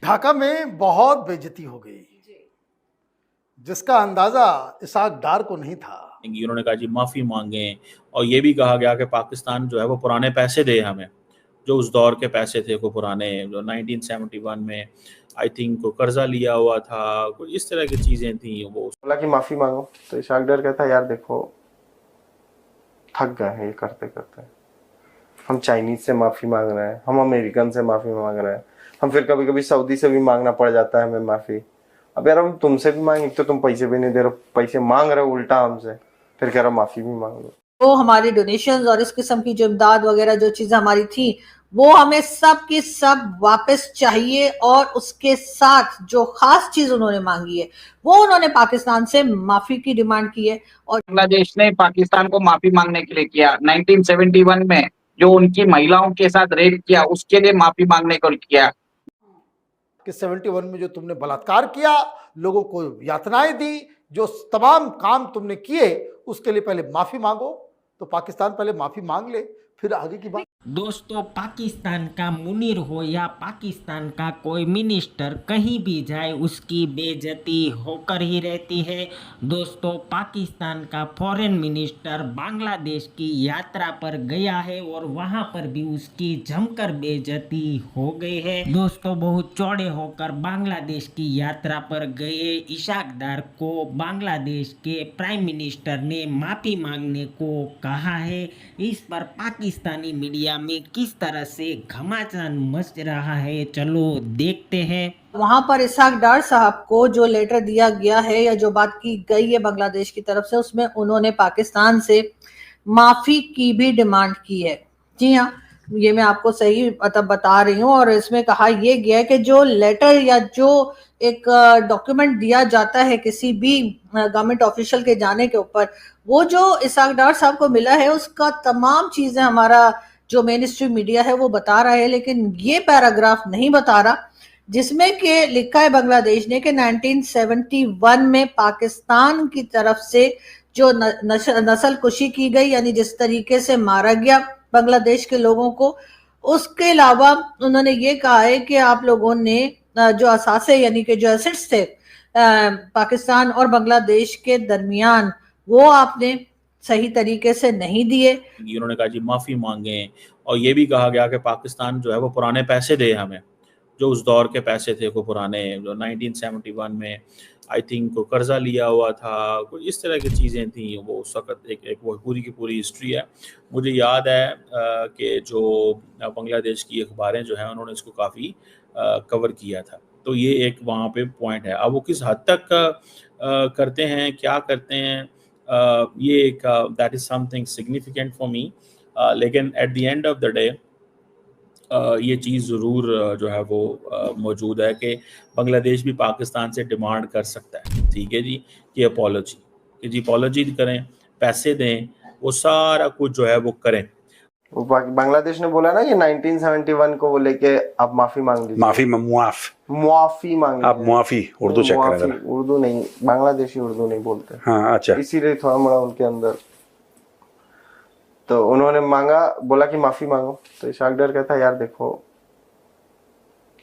ढाका में बहुत बेइज्जती हो गई, जिसका अंदाजा इसाक डार को नहीं था। उन्होंने कहा जी माफ़ी मांगें, और ये भी कहा गया कि पाकिस्तान जो है वो पुराने पैसे दे हमें, जो उस दौर के पैसे थे वो पुराने, जो 1971 में आई थिंक कर्जा लिया हुआ था, कुछ इस तरह की चीज़ें थी। वो बोला कि माफ़ी मांगो, तो इशाक डार कहता है यार देखो थक गए हैं ये करते करते, हम चाइनीज से माफ़ी मांग रहे हैं, हम अमेरिकन से माफ़ी मांग रहे हैं, हम फिर कभी कभी सऊदी से भी मांगना पड़ जाता है हमें माफ़ी। अब यार हम तुमसे भी मांगे तो तुम पैसे भी नहीं दे रहे, पैसे मांग रहे हो उल्टा हमसे, फिर कह रहा माफ़ी भी मांग लो। तो हमारी डोनेशंस और इस किस्म की जो इमदाद वगैरह जो चीजें हमारी थी वो हमें सब की सब वापस चाहिए, और उसके साथ जो खास चीज उन्होंने मांगी है वो उन्होंने पाकिस्तान से माफी की डिमांड की है। और बांग्लादेश ने पाकिस्तान को माफी मांगने के लिए किया। 1971 में जो उनकी महिलाओं के साथ रेप किया उसके लिए माफी मांगने को किया कि 71 में जो तुमने बलात्कार किया, लोगों को यातनाएं दी, जो तमाम काम तुमने किए, उसके लिए पहले माफी मांगो। तो पाकिस्तान पहले माफी मांग ले, फिर आगे की बात। दोस्तों, पाकिस्तान का मुनीर हो या पाकिस्तान का कोई मिनिस्टर, कहीं भी जाए उसकी बेइज्जती होकर ही रहती है। दोस्तों, पाकिस्तान का फॉरेन मिनिस्टर बांग्लादेश की यात्रा पर गया है और वहां पर भी उसकी जमकर बेइज्जती हो गई है। दोस्तों, बहुत चौड़े होकर बांग्लादेश की यात्रा पर गए इशाक डार को बांग्लादेश के प्राइम मिनिस्टर ने माफ़ी मांगने को कहा है। इस पर पाकिस्तानी मीडिया में किस तरह से घमासान मच रहा है, चलो देखते हैं। वहां पर इसाक डार साहब को जो लेटर दिया गया है या जो बात की गई है बांग्लादेश की तरफ से, उसमें उन्होंने पाकिस्तान से माफी की भी डिमांड की है। जी हाँ, ये मैं आपको सही मतलब बता रही हूँ। और इसमें कहा यह गया है कि जो लेटर या जो एक डॉक्यूमेंट दिया जाता है किसी भी गवर्नमेंट ऑफिशियल के जाने के ऊपर, वो जो इसाक डार साहब को मिला है उसका तमाम चीजें हमारा जो मेन स्ट्रीम मीडिया है वो बता रहा है, लेकिन ये पैराग्राफ नहीं बता रहा जिसमें कि लिखा है बांग्लादेश ने कि 1971 में पाकिस्तान की तरफ से जो नस्ल कुशी की गई, यानी जिस तरीके से मारा गया बांग्लादेश के लोगों को, उसके अलावा उन्होंने ये कहा है कि आप लोगों ने जो असासे यानी कि जो एसेट्स थे पाकिस्तान और बांग्लादेश के दरमियान, वो आपने सही तरीके से नहीं दिए। उन्होंने कहा जी माफ़ी मांगें, और ये भी कहा गया कि पाकिस्तान जो है वो पुराने पैसे दे हमें, जो उस दौर के पैसे थे वो पुराने, जो 1971 में आई थिंक कर्जा लिया हुआ था, कुछ इस तरह की चीज़ें थी। वो उस वक्त एक वो पूरी की पूरी हिस्ट्री है। मुझे याद है कि जो बांग्लादेश की अखबारें जो हैं उन्होंने इसको काफ़ी कवर किया था। तो ये एक वहाँ पे पॉइंट है। अब वो किस हद तक करते हैं, क्या करते हैं, ये एक that is something significant for me. लेकिन at the end of the day ये चीज़ ज़रूर जो है वो मौजूद है कि बांग्लादेश भी पाकिस्तान से डिमांड कर सकता है, ठीक है जी, कि अपॉलॉजी, कि जी अपॉलॉजी करें, पैसे दें, वो सारा कुछ जो है वो करें। वो बांग्लादेश ने बोला ना कि 1971 को वो लेके आप माफी मांग लीजिए। माफी मांग आप मुआफी उर्दू चेक करें जरा। उर्दू नहीं, बांग्लादेशी उर्दू नहीं बोलते। हाँ अच्छा, इसीलिए थोड़ा मोड़ा उनके अंदर। तो उन्होंने मांगा, बोला कि माफी मांगो, तो इशाक डार कहता है यार देखो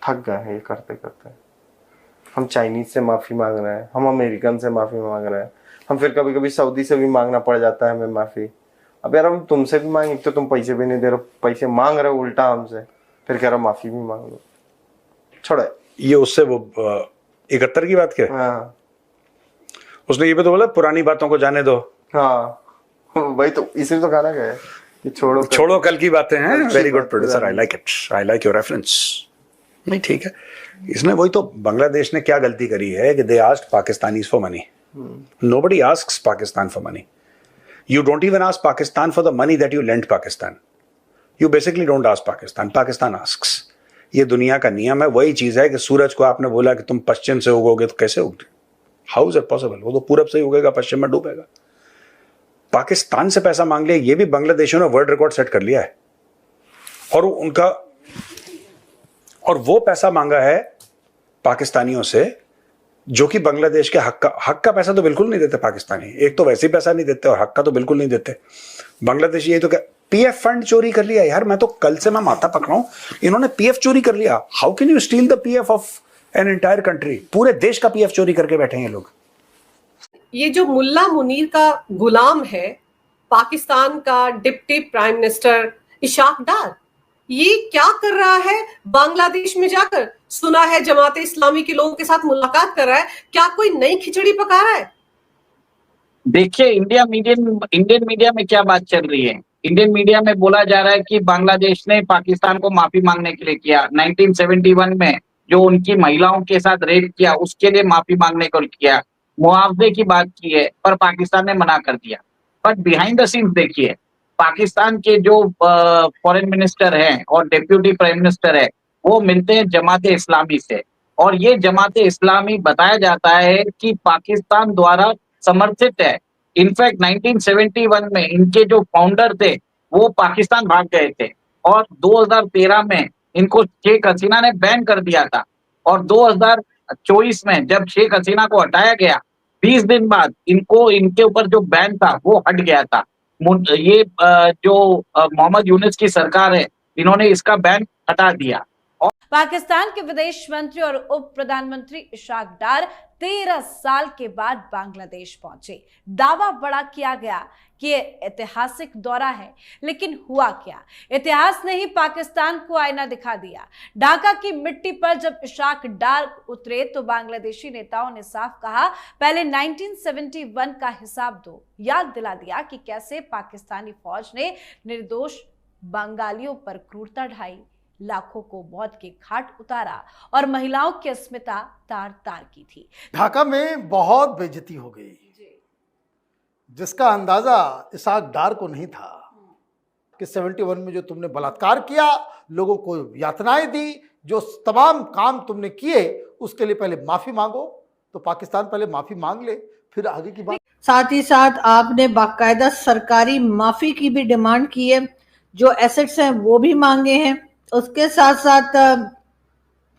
थक गए हैं ये करते करते, हम चाइनीज से माफी मांग रहे हैं, हम अमेरिकन से माफी मांग रहे हैं, हम फिर कभी कभी सऊदी से भी मांगना पड़ जाता है हमें माफी। अब यार हम तुमसे भी मांगे तो तुम पैसे भी नहीं दे रहे, पैसे मांग रहे हो उल्टा हमसे, फिर कह रहा माफी भी मांग लो। छोड़े, ये उससे वो 71 की बात क्या? हाँ, उसने ये भी तो बोला पुरानी बातों को जाने दो। हाँ भाई, तो इसलिए तो गाना गया कि छोड़ो कल की बातें हैं। Very good producer, I like it, I like your reference. नहीं ठीक है, इसने वही तो, बांग्लादेश ने क्या गलती करी है कि they asked Pakistanis for money. Nobody asks Pakistan for money. You don't even ask Pakistan for the money that you lent Pakistan. You basically don't ask Pakistan. Pakistan asks. ये दुनिया का नियम है। वही चीज है कि सूरज को आपने बोला कि तुम पश्चिम से उगोगे, तो कैसे उगते? How is it possible? वो तो पूरब से ही उगेगा, पश्चिम में डूबेगा। पाकिस्तान से पैसा मांग लिया, ये भी बांग्लादेशियों ने वर्ल्ड रिकॉर्ड सेट कर लिया है। और वो पैसा मांगा है पाकिस्तानियों से जो कि बांग्लादेश के हक का पैसा तो बिल्कुल नहीं देते पाकिस्तानी। एक तो वैसे ही पैसा नहीं देते और हक का तो बिल्कुल नहीं देते। बांग्लादेशी ये तो क्या पीएफ फंड चोरी कर लिया यार, मैं तो कल से मैं माथा पकड़ा हूं, इन्होंने पीएफ चोरी कर लिया। How can you steel the PF of an entire country? पूरे देश का पीएफ चोरी करके बैठे हैं लोग। ये जो मुल्ला मुनीर का गुलाम है, पाकिस्तान का डिप्टी प्राइम मिनिस्टर इशाक डार, ये क्या कर रहा है बांग्लादेश में जाकर? सुना है जमाते इस्लामी के लोगों के साथ मुलाकात कर रहा है, क्या कोई नई खिचड़ी पका रहा है? देखिए, इंडियन मीडिया में क्या बात चल रही है। इंडियन मीडिया में बोला जा रहा है कि बांग्लादेश ने पाकिस्तान को माफी मांगने के लिए किया, 1971 में जो उनकी महिलाओं के साथ रेप किया उसके लिए माफी मांगने को किया, मुआवजे की बात की है, पर पाकिस्तान ने मना कर दिया। बट बिहाइंड द सीन्स देखिए, पाकिस्तान के जो फॉरेन मिनिस्टर हैं और डिप्यूटी प्राइम मिनिस्टर है, वो मिलते हैं जमाते इस्लामी से, और ये जमाते इस्लामी बताया जाता है कि पाकिस्तान द्वारा समर्थित है। इनफैक्ट 1971 में इनके जो फाउंडर थे वो पाकिस्तान भाग गए थे, और 2013 में इनको शेख हसीना ने बैन कर दिया था, और 2024 में जब शेख हसीना को हटाया गया, 20 दिन बाद इनके ऊपर जो बैन था वो हट गया था। ये जो मोहम्मद यूनुस की सरकार है, इन्होंने इसका बैन हटा दिया। पाकिस्तान के विदेश मंत्री और उप प्रधानमंत्री इशाक डार 13 साल के बाद बांग्लादेश पहुंचे। दावा बड़ा किया गया कि ये ऐतिहासिक दौरा है, लेकिन हुआ क्या? इतिहास ने ही पाकिस्तान को आईना दिखा दिया। ढाका की मिट्टी पर जब इशाक डार उतरे तो बांग्लादेशी नेताओं ने साफ कहा, पहले 1971 का हिसाब दो। याद दिला दिया कि कैसे पाकिस्तानी फौज ने निर्दोष बंगालियों पर क्रूरता ढाई, लाखों को मौत के घाट उतारा और महिलाओं की अस्मिता तार तार की थी। ढाका में बहुत बेइज्जती हो गई, जिसका अंदाजा इसाक डार को नहीं था कि 71 में जो तुमने बलात्कार किया, लोगों को यातनाएं दी, जो तमाम काम तुमने किए, उसके लिए पहले माफी मांगो। तो पाकिस्तान पहले माफी मांग ले, फिर आगे की बात। साथ ही साथ आपने बाकायदा सरकारी माफी की भी डिमांड की है, जो एसेट्स हैं वो भी मांगे हैं। उसके साथ साथ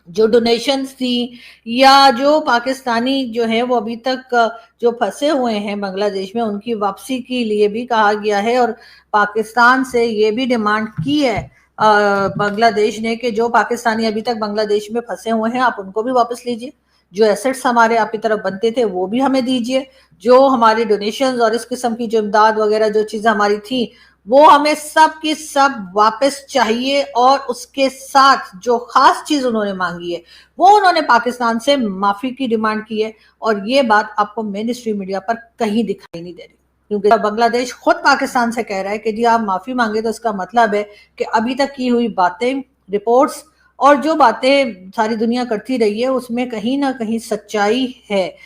जो डोनेशंस थी या जो पाकिस्तानी जो है वो अभी तक जो फंसे हुए हैं बांग्लादेश में, उनकी वापसी के लिए भी कहा गया है, और पाकिस्तान से ये भी डिमांड की है बांग्लादेश ने कि जो पाकिस्तानी अभी तक बांग्लादेश में फंसे हुए हैं, आप उनको भी वापस लीजिए। जो एसेट्स हमारे आपकी तरफ बनते थे वो भी हमें दीजिए। जो हमारी डोनेशंस और इस किस्म की जो इमदाद वगैरह जो चीज़ें हमारी थी, वो हमें सब की सब वापस चाहिए। और उसके साथ जो खास चीज उन्होंने मांगी है, वो उन्होंने पाकिस्तान से माफी की डिमांड की है, और ये बात आपको मेन स्ट्रीम मीडिया पर कहीं दिखाई नहीं दे रही, क्योंकि बांग्लादेश खुद पाकिस्तान से कह रहा है कि जी आप माफी मांगे, तो इसका मतलब है कि अभी तक की हुई बातें, रिपोर्ट्स और जो बातें सारी दुनिया करती रही है, उसमें कहीं ना कहीं सच्चाई है।